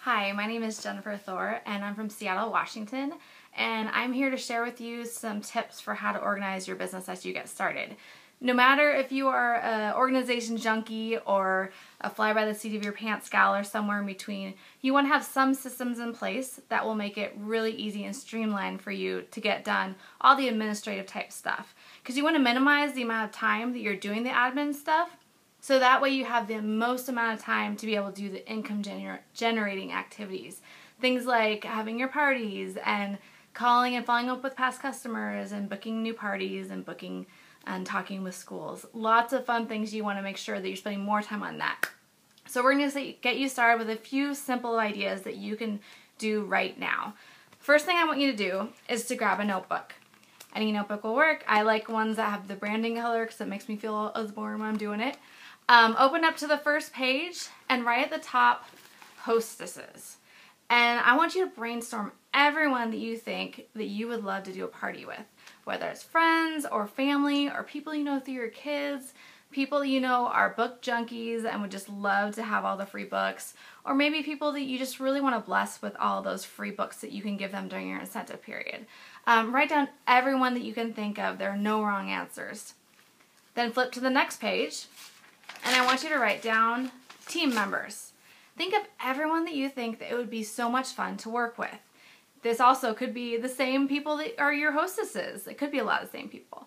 Hi, my name is Jennifer Thor, and I'm from Seattle, Washington, and I'm here to share with you some tips for how to organize your business as you get started. No matter if you are an organization junkie or a fly-by-the-seat-of-your-pants gal or somewhere in between, you want to have some systems in place that will make it really easy and streamlined for you to get done all the administrative type stuff. Because you want to minimize the amount of time that you're doing the admin stuff, so that way you have the most amount of time to be able to do the income generating activities. Things like having your parties and calling and following up with past customers and booking new parties and booking and talking with schools. Lots of fun things you want to make sure that you're spending more time on that. So we're going to get you started with a few simple ideas that you can do right now. First thing I want you to do is to grab a notebook. Any notebook will work. I like ones that have the branding color because it makes me feel as boring when I'm doing it. Open up to the first page and right at the top, hostesses. And I want you to brainstorm everyone that you think that you would love to do a party with, whether it's friends or family or people you know through your kids, people you know are book junkies and would just love to have all the free books, or maybe people that you just really want to bless with all those free books that you can give them during your incentive period. Write down everyone that you can think of. There are no wrong answers. Then flip to the next page. And I want you to write down team members. Think of everyone that you think that it would be so much fun to work with. This also could be the same people that are your hostesses. It could be a lot of the same people.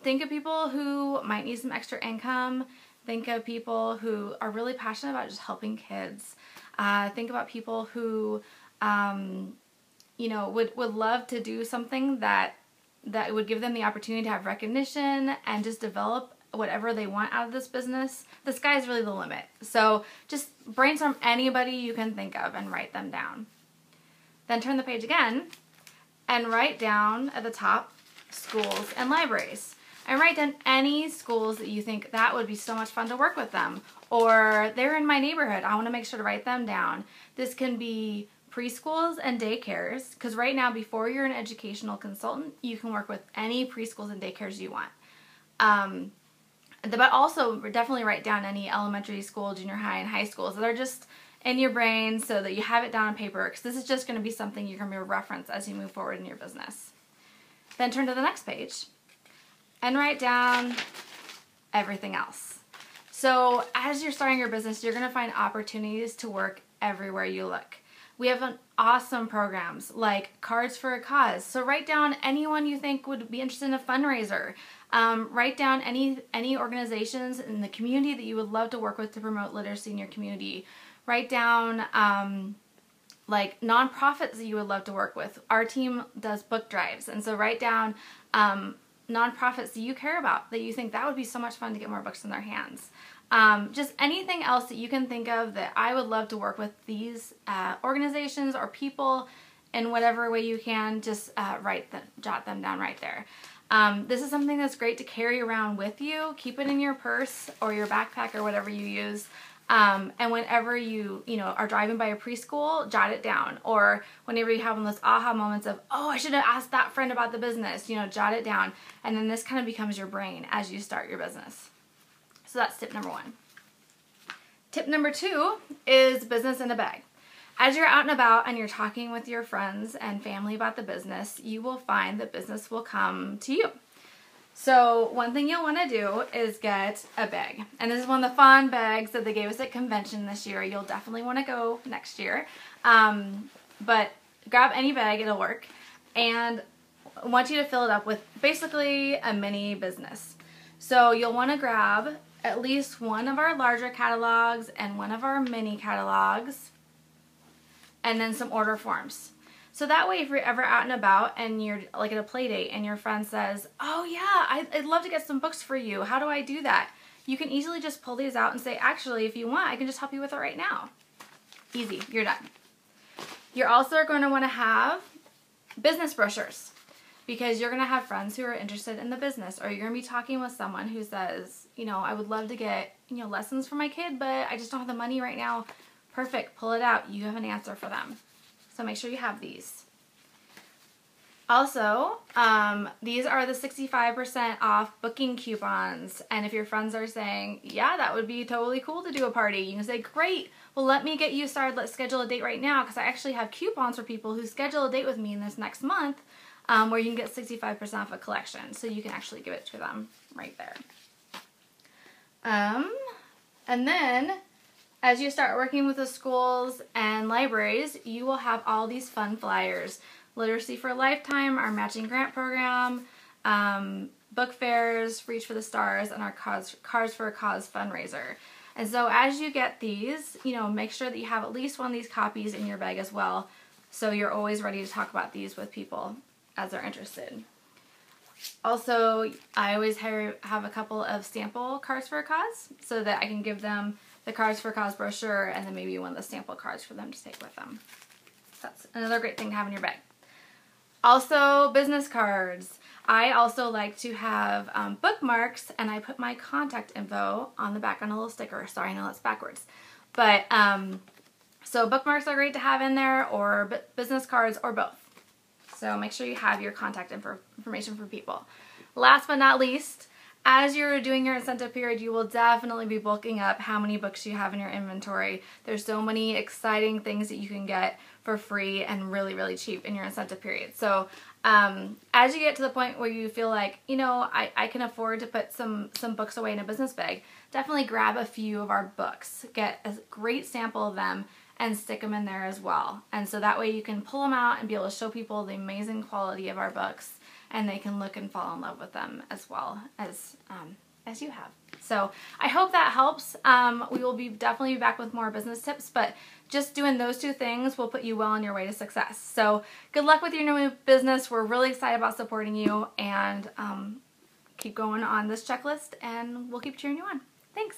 Think of people who might need some extra income. Think of people who are really passionate about just helping kids. Think about people who, would love to do something that would give them the opportunity to have recognition and just develop whatever they want out of this business. The sky's really the limit. So just brainstorm anybody you can think of and write them down. Then turn the page again and write down at the top schools and libraries. And write down any schools that you think that would be so much fun to work with them. Or they're in my neighborhood. I want to make sure to write them down. This can be preschools and daycares, because right now before you're an educational consultant, you can work with any preschools and daycares you want. But also definitely write down any elementary school, junior high, and high schools that are just in your brain so that you have it down on paper, because this is just going to be something you're going to be able to reference as you move forward in your business. Then turn to the next page and write down everything else. So as you're starting your business, you're going to find opportunities to work everywhere you look. We have awesome programs like Cards for a Cause. So write down anyone you think would be interested in a fundraiser. Write down any organizations in the community that you would love to work with to promote literacy in your community. Write down like nonprofits that you would love to work with. Our team does book drives, and so write down nonprofits that you care about, that you think that would be so much fun to get more books in their hands. Just anything else that you can think of that I would love to work with these organizations or people in whatever way you can, just jot them down right there. This is something that's great to carry around with you. Keep it in your purse or your backpack or whatever you use. And whenever you are driving by a preschool, jot it down. Or whenever you have one of those aha moments of, oh, I should have asked that friend about the business, jot it down. And then this kind of becomes your brain as you start your business. So that's tip number 1. Tip number 2 is business in a bag. As you're out and about and you're talking with your friends and family about the business, you will find that business will come to you. So one thing you'll want to do is get a bag. And this is one of the fun bags that they gave us at convention this year. You'll definitely want to go next year. But grab any bag, it'll work. And I want you to fill it up with basically a mini business. So you'll want to grab at least one of our larger catalogs and one of our mini catalogs, and then some order forms. So that way if you're ever out and about and you're like at a play date and your friend says, oh yeah, I'd love to get some books for you, how do I do that? You can easily just pull these out and say, actually, if you want, I can just help you with it right now. Easy, you're done. You're also going to want to have business brochures, because you're going to have friends who are interested in the business, or you're going to be talking with someone who says, I would love to get, lessons for my kid, but I just don't have the money right now. Perfect. Pull it out. You have an answer for them. So make sure you have these. Also, these are the 65% off booking coupons. And if your friends are saying, yeah, that would be totally cool to do a party, you can say, great, well, let me get you started. Let's schedule a date right now, because I actually have coupons for people who schedule a date with me in this next month, where you can get 65% off a collection. So you can actually give it to them right there. And then, as you start working with the schools and libraries, you will have all these fun flyers. Literacy for a Lifetime, our matching grant program, book fairs, Reach for the Stars, and our Cars for a Cause fundraiser. And so as you get these, make sure that you have at least one of these copies in your bag as well, so you're always ready to talk about these with people as they're interested. Also, I always have a couple of sample Cars for a Cause, so that I can give them the Cars for a Cause brochure and then maybe one of the sample cards for them to take with them. That's another great thing to have in your bag. Also, business cards. I also like to have bookmarks, and I put my contact info on the back on a little sticker. Sorry, I know that's backwards. But, so bookmarks are great to have in there, or business cards, or both. So make sure you have your contact information for people. Last but not least, as you're doing your incentive period, you will definitely be bulking up how many books you have in your inventory. There's so many exciting things that you can get for free and really, really cheap in your incentive period. So as you get to the point where you feel like, I can afford to put some books away in a business bag, definitely grab a few of our books. Get a great sample of them and stick them in there as well. And so that way you can pull them out and be able to show people the amazing quality of our books, and they can look and fall in love with them as well as you have. So I hope that helps. We will definitely be back with more business tips, but just doing those two things will put you well on your way to success. So good luck with your new business. We're really excited about supporting you, and keep going on this checklist, and we'll keep cheering you on. Thanks.